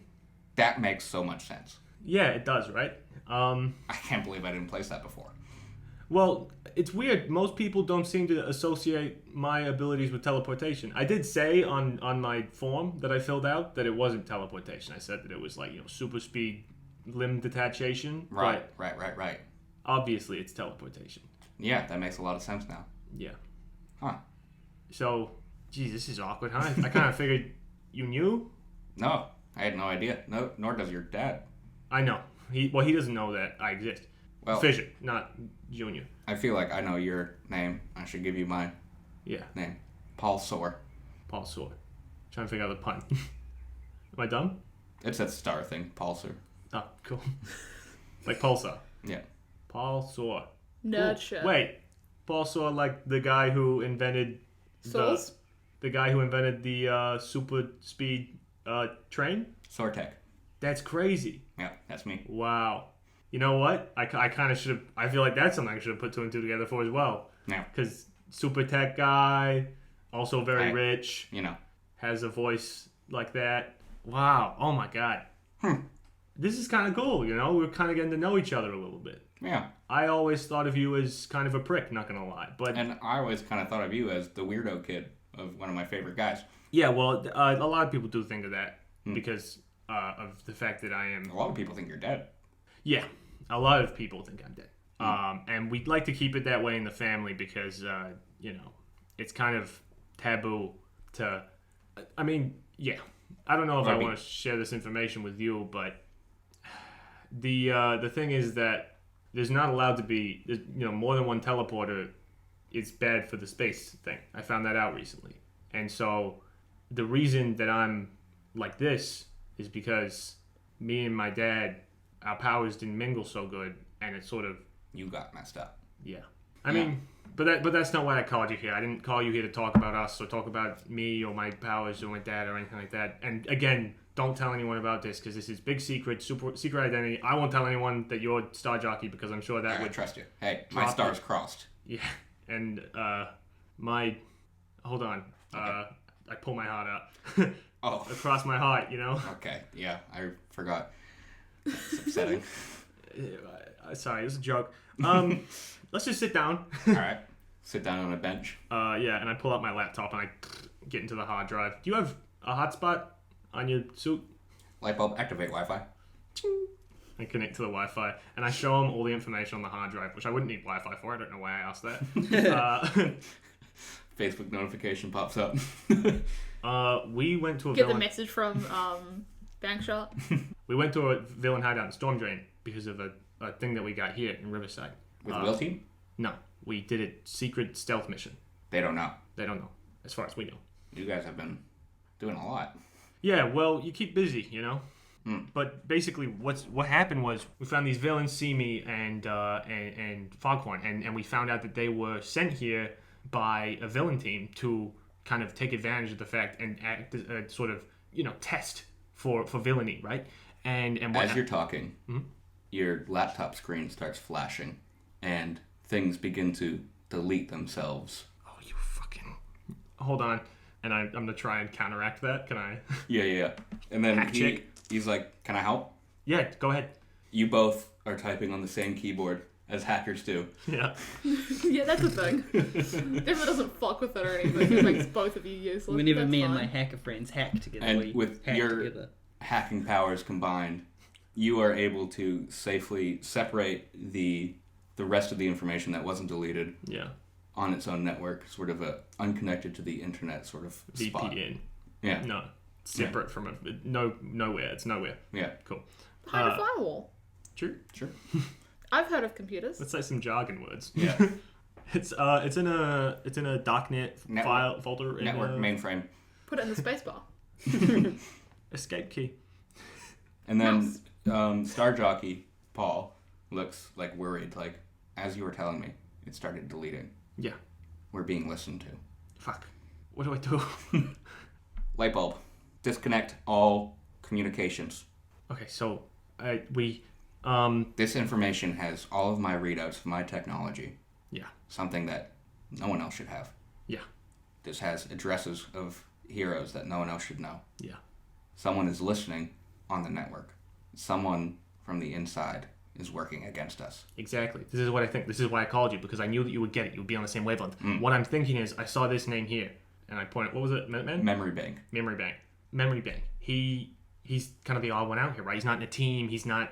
That makes so much sense. yeah, it does, right? I can't believe I didn't place that before. Well, it's weird. Most people don't seem to associate my abilities with teleportation. I did say on my form that I filled out that it wasn't teleportation. I said that it was like, super speed limb detachation. Right. But obviously, it's teleportation. Yeah, that makes a lot of sense now. Yeah. Huh. So, geez, this is awkward, huh? I kind of figured you knew. No, I had no idea. No, nor does your dad. I know. He doesn't know that I exist. Well, Fissure, not Junior. I feel like I know your name. I should give you my Yeah, name. Paul Soar. Paul Sword. Trying to figure out the pun. Am I dumb? It's that star thing, Pulsar. Oh, cool. Like Pulsar. Yeah. Paul Sword. Nerd shit. Wait, Paul Sword, like the guy who invented Swords? the guy who invented the super speed train? Sortek. That's crazy. Yeah, that's me. Wow. You know what? I kind of should have. I feel like that's something I should have put two and two together for as well. Yeah. Because super tech guy, also very rich, You know. has a voice like that. Wow. Oh my god. This is kind of cool. We're kind of getting to know each other a little bit. Yeah. I always thought of you as kind of a prick, not gonna lie. But And I always kind of thought of you as the weirdo kid of one of my favorite guys. yeah, well, a lot of people do think of that because of the fact that I am. A lot of people think you're dead. Yeah, a lot of people think I'm dead. And we'd like to keep it that way in the family because, it's kind of taboo to... I mean, yeah. I don't know if I want to share this information with you, but the thing is that there's not allowed to be, more than one teleporter. It's bad for the space thing. I found that out recently. And so the reason that I'm like this is because me and my dad, our powers didn't mingle so good, and it sort of... You got messed up. Yeah. I mean, but that's not why I called you here. I didn't call you here to talk about us or talk about me or my powers or my dad or anything like that. And again, don't tell anyone about this because this is big secret, super secret identity. I won't tell anyone that you're Star Jockey because I'm sure that I would... trust you. Hey, my drop stars you. crossed. Yeah. And hold on. I pull my heart out. Oh. Across my heart, Okay, yeah, I forgot. That's upsetting. Sorry, it was a joke. Let's just sit down. All right. Sit down on a bench. Yeah, and I pull out my laptop and I get into the hard drive. Do you have a hotspot on your suit? Light bulb, activate Wi-Fi. I connect to the Wi-Fi, and I show them all the information on the hard drive, which I wouldn't need Wi-Fi for. I don't know why I asked that. Facebook notification pops up. We went to a Get villain... the message from Bankshot. We went to a villain hideout in Storm Drain because of a thing that we got here in Riverside. With Will Team? No, we did a secret stealth mission. They don't know. They don't know, as far as we know. You guys have been doing a lot. Yeah, well, you keep busy, But basically, what happened was we found these villains, Simi and Foghorn, and we found out that they were sent here by a villain team to kind of take advantage of the fact and act sort of test for villainy, right? And as you're talking, your laptop screen starts flashing, and things begin to delete themselves. Oh, you fucking... Hold on. And I'm going to try and counteract that. Can I? Yeah. And then Hack check. he's like, can I help? Yeah, go ahead. You both are typing on the same keyboard as hackers do. Yeah. Yeah, that's a thing. Definitely doesn't fuck with it or anything. It makes both of you useless. Whenever That's me fine. and my hacker friends hack together, And we with hack your together. hacking powers combined, you are able to safely separate the rest of the information that wasn't deleted Yeah. on its own network, sort of a unconnected to the internet sort of spot. VPN. Yeah. No. Separate from it. Nowhere. It's nowhere. Yeah. Cool. Behind a firewall. True. Sure. I've heard of computers. Let's say some jargon words. Yeah. It's in a darknet file folder. Network mainframe. Put it in the spacebar. Escape key. And then Star Jockey Paul looks like worried. Like, as you were telling me, it started deleting. Yeah. We're being listened to. Fuck. What do I do? Light bulb. Disconnect all communications. Okay, so we This information has all of my readouts of my technology. Yeah. Something that no one else should have. Yeah. This has addresses of heroes that no one else should know. Yeah. Someone is listening on the network. Someone from the inside is working against us. Exactly. This is what I think. This is why I called you, because I knew that you would get it. You would be on the same wavelength. What I'm thinking is, I saw this name here, and I pointed. What was it? Minutemen? Memory bank. Memory Bank. Memory Bank. He's kind of the odd one out here, right? He's not in a team. He's not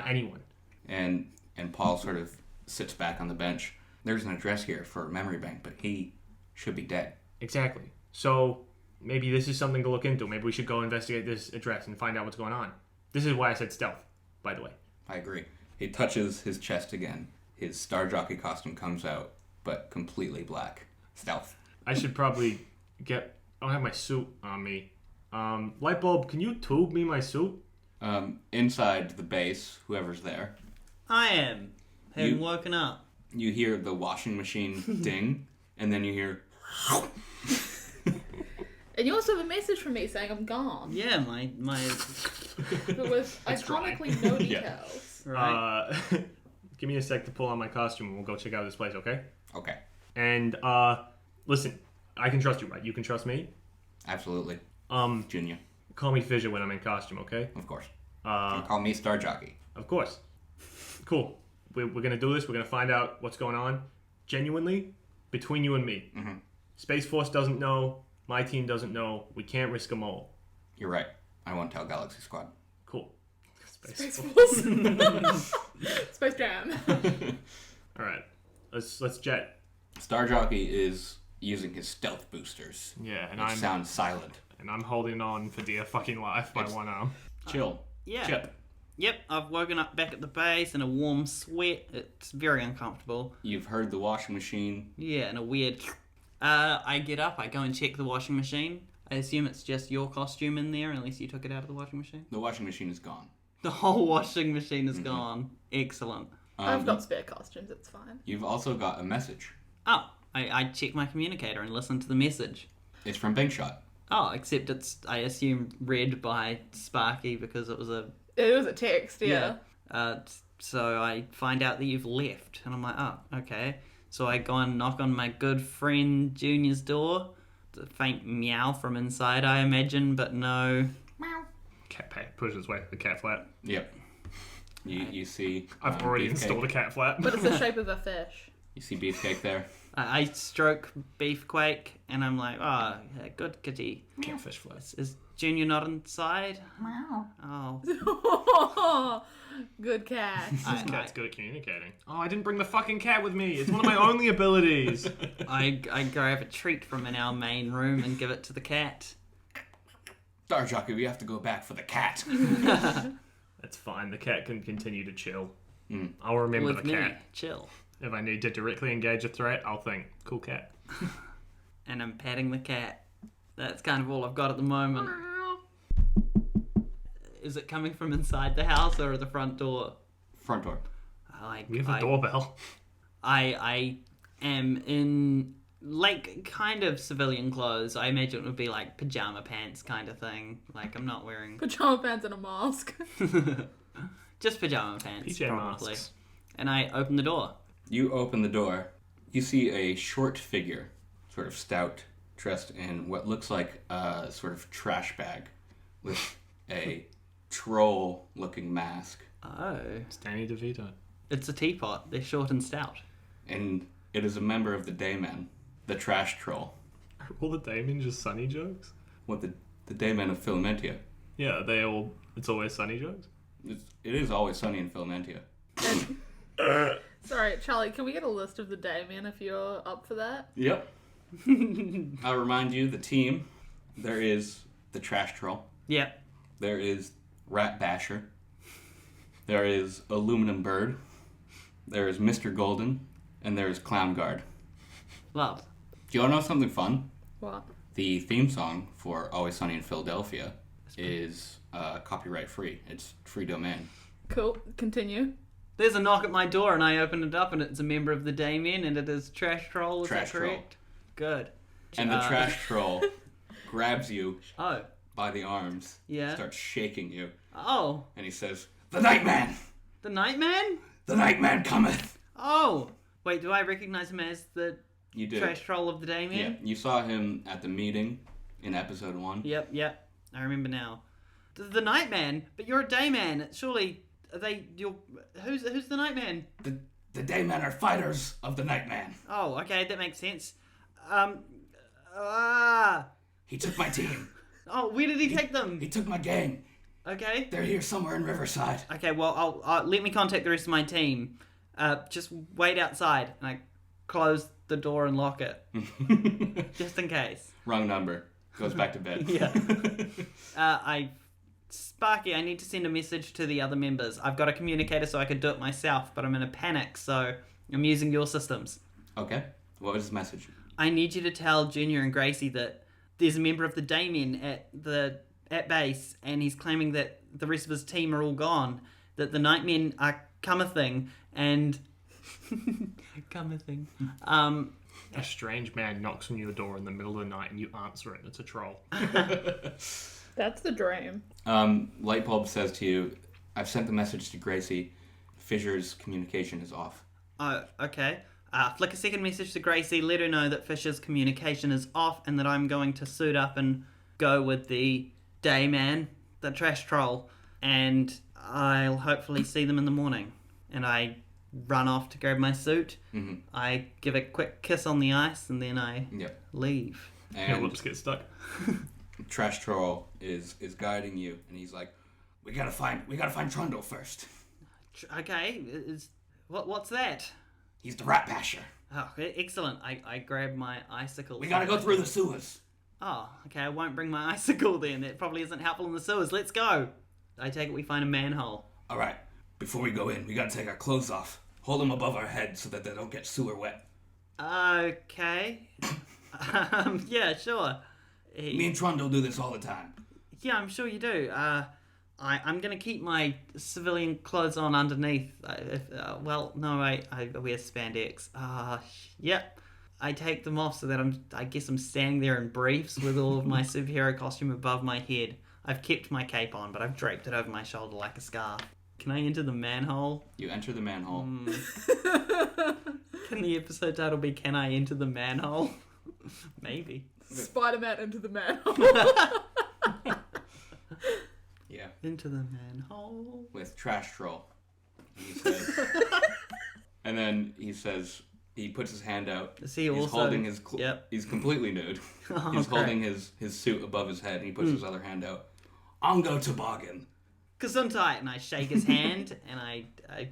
anyone. And Paul sort of sits back on the bench. There's an address here for Memory Bank, but he should be dead. Exactly. So maybe this is something to look into. Maybe we should go investigate this address and find out what's going on. This is why I said stealth, by the way. I agree. He touches his chest again. His Star Jockey costume comes out, but completely black. Stealth. I should probably get... I don't have my suit on me. Lightbulb, can you tube me my suit? Inside the base, whoever's there, I am. Having woken up. you hear the washing machine ding, and then you hear... And you also have a message from me saying I'm gone. Yeah, my But with iconically no details. right. Give me a sec to pull on my costume and we'll go check out this place, okay? Okay. And, listen, I can trust you, right? You can trust me? Absolutely. Junior. Call me Fissure when I'm in costume, okay? Of course. Call me Star Jockey. Of course. Cool. We're gonna do this. We're gonna find out what's going on. Genuinely, between you and me. Mm-hmm. Space Force doesn't know. My team doesn't know. We can't risk a mole. You're right. I won't tell Galaxy Squad. Cool. Space Force. Space Jam. All right. Let's jet. Star Jockey is using his stealth boosters. Yeah, and Which sound silent. And I'm holding on for dear fucking life by one arm. Chill. Yeah. Chip. Yep, I've woken up back at the base in a warm sweat. It's very uncomfortable. You've heard the washing machine. Yeah, and a weird... I get up, I go and check the washing machine. I assume it's just your costume in there, unless you took it out of the washing machine. The washing machine is gone. The whole washing machine is gone. Excellent. I've got spare costumes, it's fine. You've also got a message. Oh, I check my communicator and listen to the message. It's from Bankshot. Oh, except it's, I assume, read by Sparky because it was a... It was a text, yeah. So I find out that you've left, and I'm like, oh, okay. So I go and knock on my good friend Junior's door. It's a faint meow from inside, I imagine, but no. Cat pushes away the cat flap. Yep. You see... I've already Beefcake. installed a cat flap. But it's the shape of a fish. You see Beefcake there. I stroke Beefquake, and I'm like, oh, yeah, good kitty. Catfish flap. Is Junior not inside? Meow. Oh. Good cat. This cat's good at communicating. Oh, I didn't bring the fucking cat with me. It's one of my only abilities. I grab a treat from in our main room and give it to the cat. Star Jockey, we have to go back for the cat. That's fine. The cat can continue to chill. Mm. I'll remember With the me, cat. chill. If I need to directly engage a threat, I'll think, cool cat. And I'm patting the cat. That's kind of all I've got at the moment. Is it coming from inside the house or the front door? Front door. We have a doorbell. I am in, like, kind of civilian clothes. I imagine it would be like pajama pants kind of thing. Like, I'm not wearing... Pajama pants and a mask. Just pajama pants, PJ probably. masks. And I open the door. You open the door. You see a short figure, sort of stout, dressed in what looks like a sort of trash bag with a troll-looking mask. Oh. It's Danny DeVito. It's a teapot. They're short and stout. And it is a member of the Daymen, the trash troll. Are all the Damon just sunny jokes? What, the Daymen of Filamentia. Yeah, it's always sunny jokes? It is always sunny in Filamentia. Sorry, Charlie, can we get a list of the Daymen if you're up for that? Yep. I'll remind you, the team, there is the trash troll. Yep. There is Rat Basher. There is Aluminum Bird. There is Mr. Golden. And there is Clown Guard. Love. Do you want to know something fun? What? The theme song for Always Sunny in Philadelphia is copyright free. It's free domain. Cool. Continue. There's a knock at my door and I open it up and it's a member of the Daymen and it is Trash Troll. Is Trash that correct? Good. And the trash troll grabs you Oh. by the arms, Yeah. starts shaking you, Oh. and he says, "The Nightman! The Nightman? The Nightman cometh!" Oh. Wait, do I recognize him as the You do. trash troll of the day, man? Yeah, you saw him at the meeting in episode 1. Yep. I remember now. The Nightman? But you're a dayman. Surely, are they... Who's the Nightman? The Daymen are fighters of the Nightman. Oh, okay, that makes sense. He took my team. Oh, where did he take them? He took my gang. Okay. They're here somewhere in Riverside. Okay, well, I'll let me contact the rest of my team. Just wait outside, and I close the door and lock it. Just in case. Wrong number. Goes back to bed. Yeah. Sparky, I need to send a message to the other members. I've got a communicator so I could do it myself, but I'm in a panic, so I'm using your systems. Okay. What was his message? I need you to tell Junior and Gracie that there's a member of the Daymen at base, and he's claiming that the rest of his team are all gone, that the Nightmen are comething, and... comething. A strange man knocks on your door in the middle of the night and you answer it and it's a troll. That's the dream. Lightbulb says to you, "I've sent the message to Gracie. Fissure's communication is off." Oh, okay. Flick a second message to Gracie, let her know that Fisher's communication is off and that I'm going to suit up and go with the Dayman, the trash troll, and I'll hopefully see them in the morning. And I run off to grab my suit. Mm-hmm. I give a quick kiss on the ice and then I leave. Your And lips get stuck. Trash Troll is guiding you, and he's like, "We gotta find Trundle first. Okay, what's that? He's the Rat Basher. Oh, excellent. I grab my icicle. We gotta go through the sewers." Oh, okay, I won't bring my icicle then. That probably isn't helpful in the sewers. Let's go. I take it we find a manhole. All right. Before we go in, we gotta take our clothes off. Hold them above our heads so that they don't get sewer wet. Okay. Yeah, sure. Me and Trundle do this all the time. Yeah, I'm sure you do. I'm gonna keep my civilian clothes on underneath. I wear spandex. Yep. I take them off so that I guess I'm standing there in briefs with all of my superhero costume above my head. I've kept my cape on, but I've draped it over my shoulder like a scarf. Can I enter the manhole? You enter the manhole. Can the episode title be "Can I Enter the Manhole"? Maybe. Spider-Man into the manhole. Yeah. Into the manhole. With Trash Troll. He says, and then he says, he puts his hand out. Is he he's also... holding his... Yep. He's completely nude. Oh, He's great. holding his suit above his head, and he puts his other hand out. Ongo Toboggan. Gesundheit, and I shake his hand, and I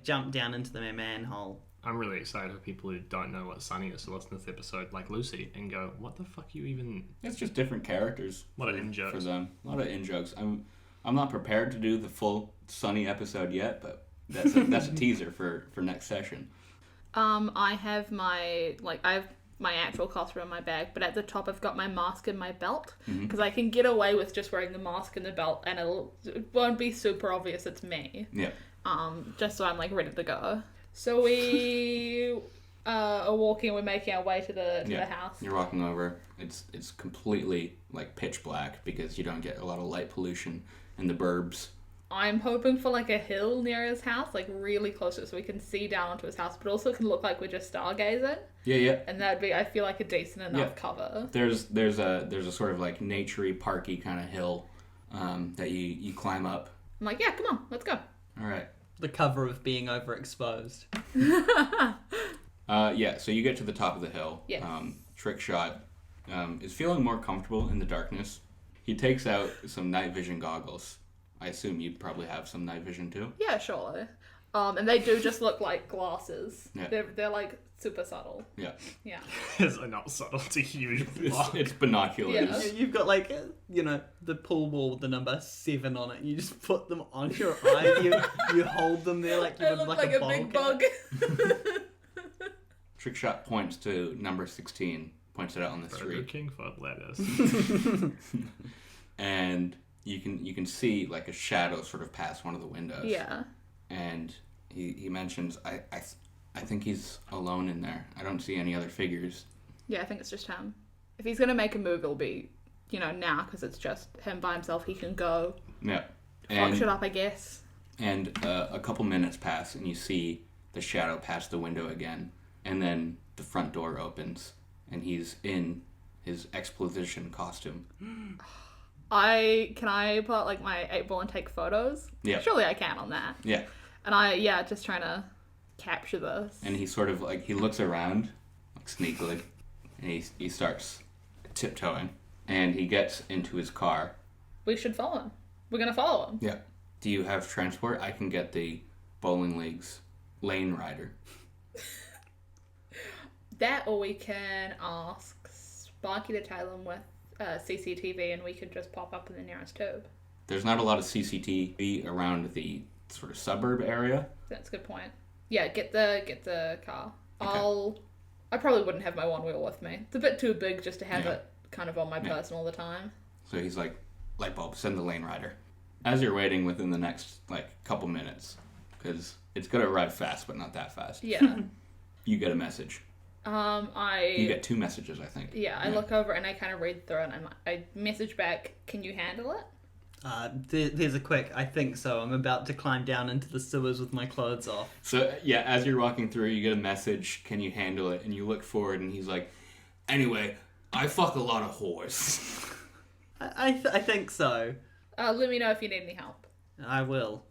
jump down into the manhole. I'm really excited for people who don't know what Sunny is to listen to this episode, like Lucy, and go, "What the fuck you even?" It's just different characters. What an in-jokes. For them. A lot of in-jokes. I'm not prepared to do the full Sunny episode yet, but that's a teaser for next session. I have my actual costume in my bag, but at the top I've got my mask and my belt because I can get away with just wearing the mask and the belt, and it won't be super obvious it's me. Yeah. Just so I'm like ready to go. So we are walking. We're making our way to the house. You're walking over. It's completely like pitch black because you don't get a lot of light pollution in the burbs. I'm hoping for like a hill near his house, like really close to it, so we can see down onto his house, but also can look like we're just stargazing. Yeah. And that'd be, I feel like, a decent enough cover. There's a sort of like naturey, parky kind of hill that you climb up. I'm like, yeah, come on, let's go. All right. The cover of being overexposed. So you get to the top of the hill. Yes. Trickshot is feeling more comfortable in the darkness. He takes out some night vision goggles. I assume you probably have some night vision too. Yeah, surely. And they do just look like glasses. Yeah. They're like super subtle. Yeah. Yeah. It's not subtle, it's a huge block. It's binoculars. Yeah. You've got like, the pool ball with the number 7 on it. You just put them on your eye. You hold them there like you They would look like a big bottle bug. Trickshot points to number 16, points it out on the Burger street. King for lettuce. And you can see like a shadow sort of pass one of the windows. Yeah. And he mentions, I think he's alone in there. I don't see any other figures. Yeah, I think it's just him. If he's gonna make a move, it'll be, now, because it's just him by himself. He can go Yeah. fuck shit up, I guess. And a couple minutes pass, and you see the shadow pass the window again, and then the front door opens, and he's in his exposition costume. Can I pull out like my 8-ball and take photos? Yeah. Surely I can on that. Yeah. And just trying to capture this. And he sort of like, he looks around, like sneakily, and he starts tiptoeing, and he gets into his car. We should follow him. We're gonna follow him. Yeah. Do you have transport? I can get the bowling league's lane rider. That, or we can ask Sparky to tail him with CCTV, and we could just pop up in the nearest tube. There's not a lot of CCTV around the sort of suburb area. That's a good point. Yeah, get the car. Okay. I probably wouldn't have my one wheel with me. It's a bit too big just to have it kind of on my person all the time. So he's like, light bulb, send the lane rider. As you're waiting within the next, couple minutes, because it's going to arrive fast, but not that fast. Yeah. You get a message. You get 2 messages, I think. Yeah, I look over and I kind of read through it, and I message back, can you handle it? There's a quick, I think so. I'm about to climb down into the sewers with my clothes off. So, yeah, as you're walking through, you get a message, can you handle it? And you look forward, and he's like, anyway, I fuck a lot of whores. I think so. Let me know if you need any help. I will.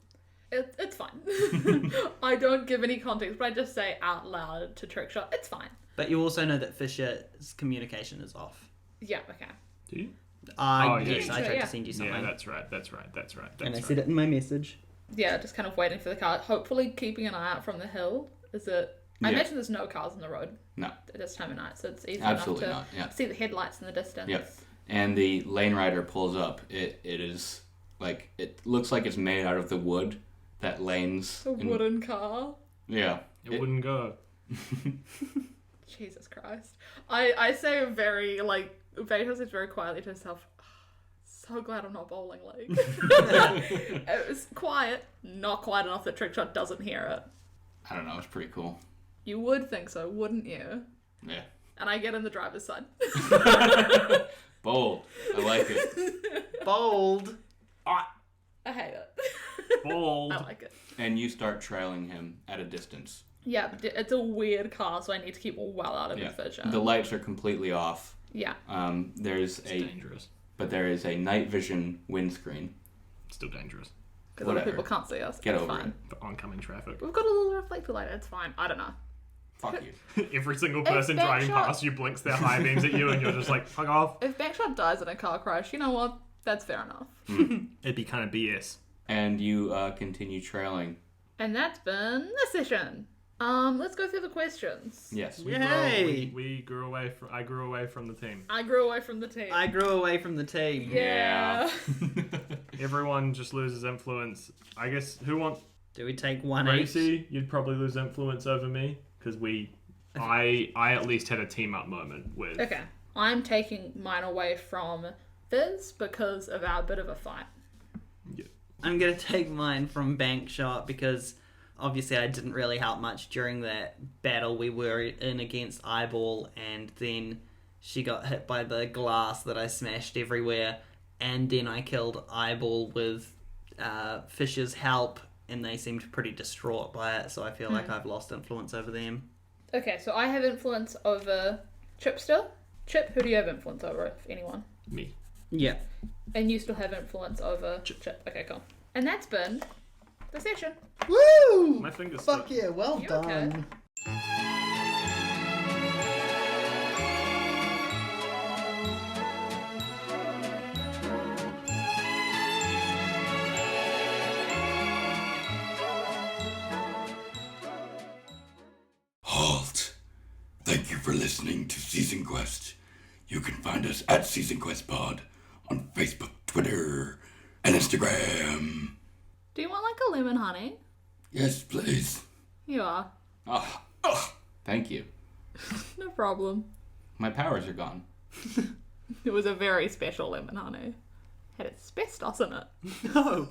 It's fine. I don't give any context, but I just say out loud to Trickshot, it's fine. But you also know that Fissure's communication is off. Yeah, okay. Do you? Yes, yeah. I tried to send you something. Yeah, that's right. And I said it in my message. Yeah, just kind of waiting for the car. Hopefully keeping an eye out from the hill. Is it... I imagine there's no cars on the road. No. At this time of night, so it's easy Absolutely enough to see the headlights in the distance. Yep. And the lane rider pulls up. It is, it looks like it's made out of the wood that lanes... A wooden car. Yeah. It wouldn't go. Jesus Christ. I say very, Beethoven says very quietly to himself, so glad I'm not bowling league. It was quiet, not quiet enough that Trickshot doesn't hear it. I don't know, it's pretty cool. You would think so, wouldn't you? Yeah. And I get in the driver's side. Bold. I like it. Bold. I hate it. Bold. I like it. And you start trailing him at a distance. Yeah, it's a weird car, so I need to keep well out of his vision. The lights are completely off. Yeah. It's dangerous. But there is a night vision windscreen. Still dangerous. Because other people can't see us. Get it's over fine. it. For oncoming traffic. We've got a little reflector light. It's fine. I don't know. Fuck you. Every single person driving past you blinks their high beams at you, and you're just like, fuck off. If Bankshot dies in a car crash, you know what? That's fair enough. It'd be kind of BS. And you continue trailing. And that's been the session. Let's go through the questions. Yes. We grew away from. I grew away from the team. I grew away from the team. I grew away from the team. Yeah. Everyone just loses influence. I guess who wants Do we take one Racy? You'd probably lose influence over me because I at least had a team up moment with. Okay. I'm taking mine away from Fizz because of our bit of a fight. Yeah. I'm going to take mine from Bankshot because obviously I didn't really help much during that battle we were in against Eyeball, and then she got hit by the glass that I smashed everywhere, and then I killed Eyeball with Fissure's help, and they seemed pretty distraught by it, so I feel like I've lost influence over them. Okay, so I have influence over Chip still. Chip, who do you have influence over, if anyone? Me. Yeah. And you still have influence over Chip. Okay, cool. And that's been the session. Woo! My fingers. Fuck yeah, well You done. okay? Halt! Thank you for listening to Season Quest. You can find us at Season Quest Pod on Facebook, Twitter, and Instagram. Do you want like a lemon honey? Yes, please. You are. Oh, thank you. No problem. My powers are gone. It was a very special lemon honey. Had asbestos in it. No.